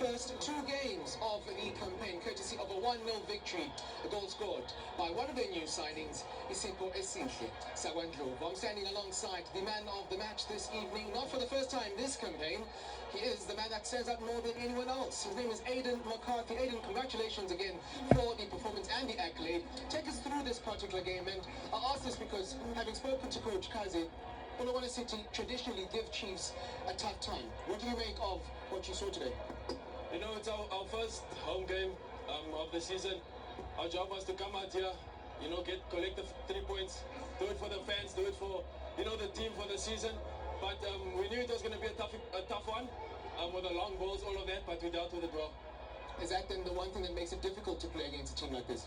first two games of the campaign, courtesy of a 1-0 victory, a goal scored by one of their new signings, Isipho Esihle Sakwandlovu. I'm standing alongside the man of the match this evening, not for the first time this campaign. He is the man that stands out more than anyone else. His name is AIDEN McCARTHY. AIDEN, congratulations again for the performance and the accolade. Take us through this particular game, and I ask this because, having spoken to Coach Kazi, Polokwane City traditionally give Chiefs a tough time. What do you make of what you saw today? You know, it's our first home game of the season. Our job was to come out here, you know, collect the 3 points, do it for the fans, do it for, you know, the team for the season. But we knew it was going to be a tough one with the long balls, all of that, but we dealt with it well. Is that then the one thing that makes it difficult to play against a team like this?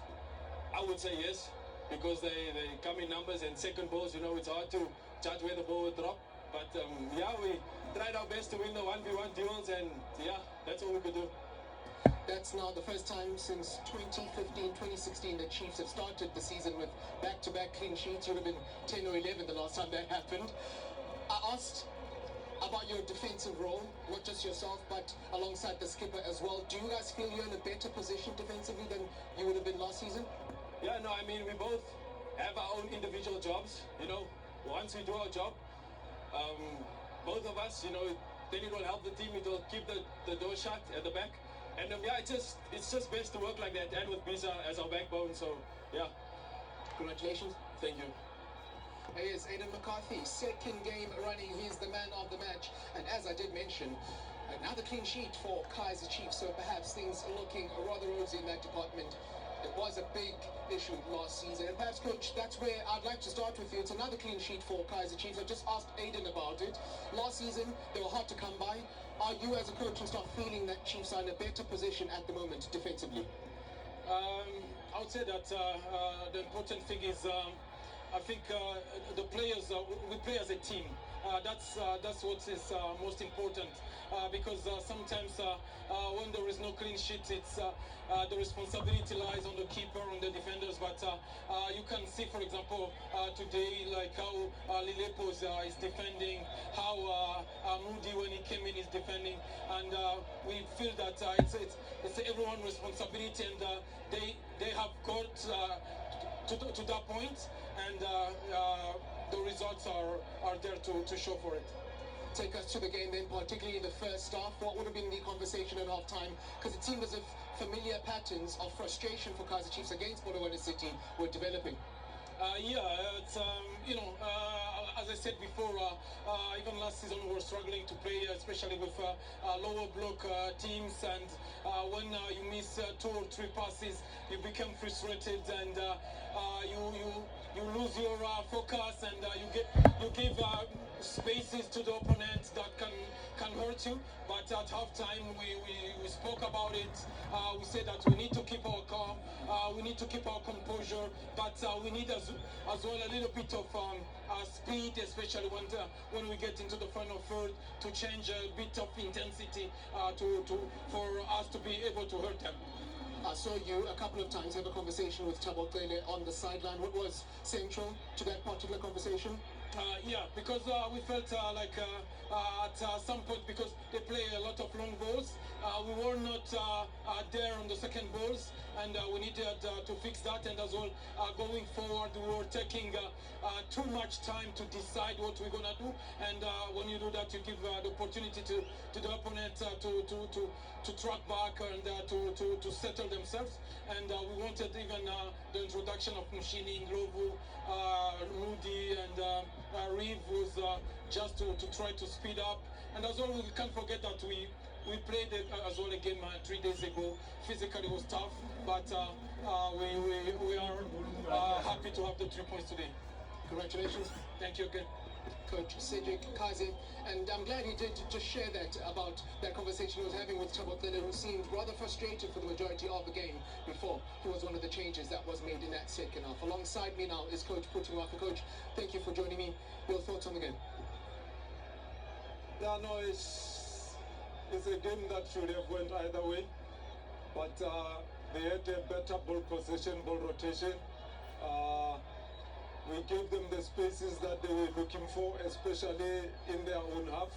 I would say yes, because they come in numbers, and second balls, you know, it's hard to judge where the ball will drop. But yeah, we tried our best to win the 1v1 duels, and yeah, that's all we could do. That's now the first time since 2015, 2016 that Chiefs have started the season with back-to-back clean sheets. It would have been 10 or 11 the last time that happened. I asked about your defensive role, not just yourself, but alongside the skipper as well. Do you guys feel you're in a better position defensively than you would have been last season? Yeah, no, I mean, we both have our own individual jobs, you know. Once we do our job, both of us, you know, then it will help the team, it will keep the door shut at the back. And yeah, it's just best to work like that, and with Bisa as our backbone, so yeah. Congratulations. Thank you. Here's AIDEN McCARTHY, second game running. He's the man of the match. And as I did mention, another clean sheet for Kaizer Chiefs, so perhaps things are looking rather rosy in that department. It was a big issue last season. And perhaps, Coach, that's where I'd like to start with you. It's another clean sheet for Kaizer Chiefs. I just asked AIDEN about it. Last season, they were hard to come by. Are you, as a coach, and start feeling that Chiefs are in a better position at the moment defensively? I would say that the important thing is I think the players, we play as a team. That's what is most important, because sometimes when there is no clean sheet, it's the responsibility lies on the keeper, on the defenders. But you can see, for example, today, like how Lilepo is defending, how Moody, when he came in, is defending, and we feel that it's everyone's responsibility, and they have got to that point, and the results are there to show for it. Take us to the game then, particularly in the first half. What would have been the conversation at half-time? Because it seemed as if familiar patterns of frustration for Kaizer Chiefs against Polokwane City were developing. Yeah, it's, you know, as I said before, even last season we were struggling to play, especially with lower block teams, and when you miss 2 or 3 passes, you become frustrated, and you lose your focus, and you give spaces to the opponent that can hurt you. But at halftime, we spoke about it. We said that we need to keep our calm, we need to keep our composure, but we need as well a little bit of speed, especially when we get into the final third, to change a bit of intensity for us to be able to hurt them. I saw you a couple of times have a conversation with Tabotele on the sideline. What was central to that particular conversation? Yeah, because we felt like at some point, because they play a lot of long balls, we were not there on the second balls, and we needed to fix that. And as well, going forward, we were taking too much time to decide what we're gonna do. And when you do that, you give the opportunity to the opponent to track back and to settle themselves. And we wanted even the introduction of Mushini, Ndlovu, Rudy, and Reeve was just to try to speed up. And as well, we can't forget that we played as well a game 3 days ago. Physically it was tough, but we are happy to have the 3 points today. Congratulations. Thank you again. Coach Cedric Kazi, and I'm glad he did just share that about that conversation he was having with Tabotele, who seemed rather frustrated for the majority of the game before he was one of the changes that was made in that second half. Alongside me now is Coach Putiwaka. Coach, thank you for joining me. Your thoughts on the game? Yeah, no, it's a game that should have went either way, but they had a better ball possession, ball rotation. We gave them the spaces that they were looking for, especially in their own half.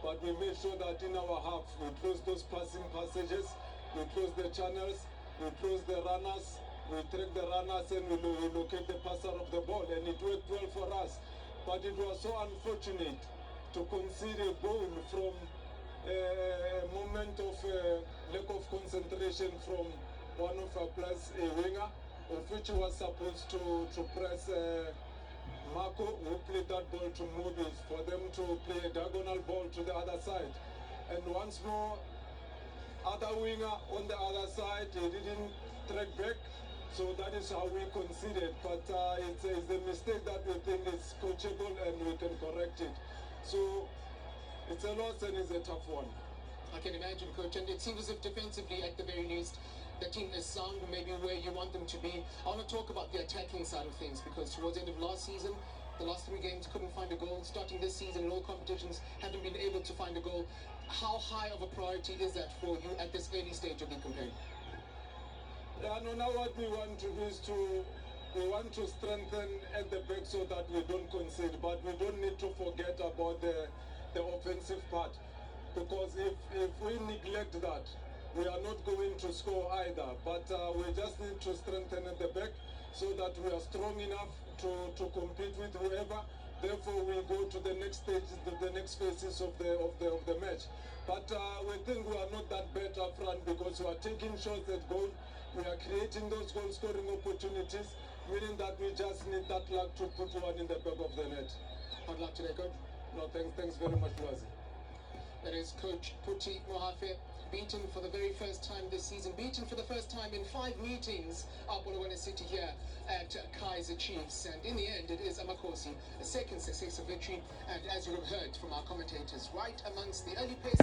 but we made sure that in our half we closed those passing passages, we closed the channels, we closed the runners, we track the runners, and we locate the passer of the ball, and it worked well for us. But it was so unfortunate to concede a goal from a moment of lack of concentration from one of our players, a winger, of which was supposed to press Marco, who played that ball to Movies, for them to play a diagonal ball to the other side. And once more, other winger on the other side, he didn't track back, so that is how we conceded. But it's a mistake that we think is coachable and we can correct it. So it's a loss and it's a tough one. I can imagine, Coach, and it seems as if defensively, at the very least, the team is sound, maybe where you want them to be. I want to talk about the attacking side of things, because towards the end of last season, the last 3 games couldn't find a goal. Starting this season in all competitions, haven't been able to find a goal. How high of a priority is that for you at this early stage of the campaign? Yeah, no, now what we want to do is we want to strengthen at the back so that we don't concede, but we don't need to forget about the offensive part, because if we neglect that, we are not going to score either. But we just need to strengthen at the back so that we are strong enough to compete with whoever. Therefore, we go to the next stage, the next phases of the match. But we think we are not that bad up front, because we are taking shots at goal. We are creating those goal-scoring opportunities, meaning that we just need that luck to put one in the back of the net. Hard luck today, Coach. No, thanks very much, Lwazi. That is Coach Puti Mohafe, beaten for the very first time this season, beaten for the first time in 5 meetings at Polokwane City here at Kaizer Chiefs. And in the end, it is McCARTHY, a second successive victory. And as you have heard from our commentators, right amongst the early players.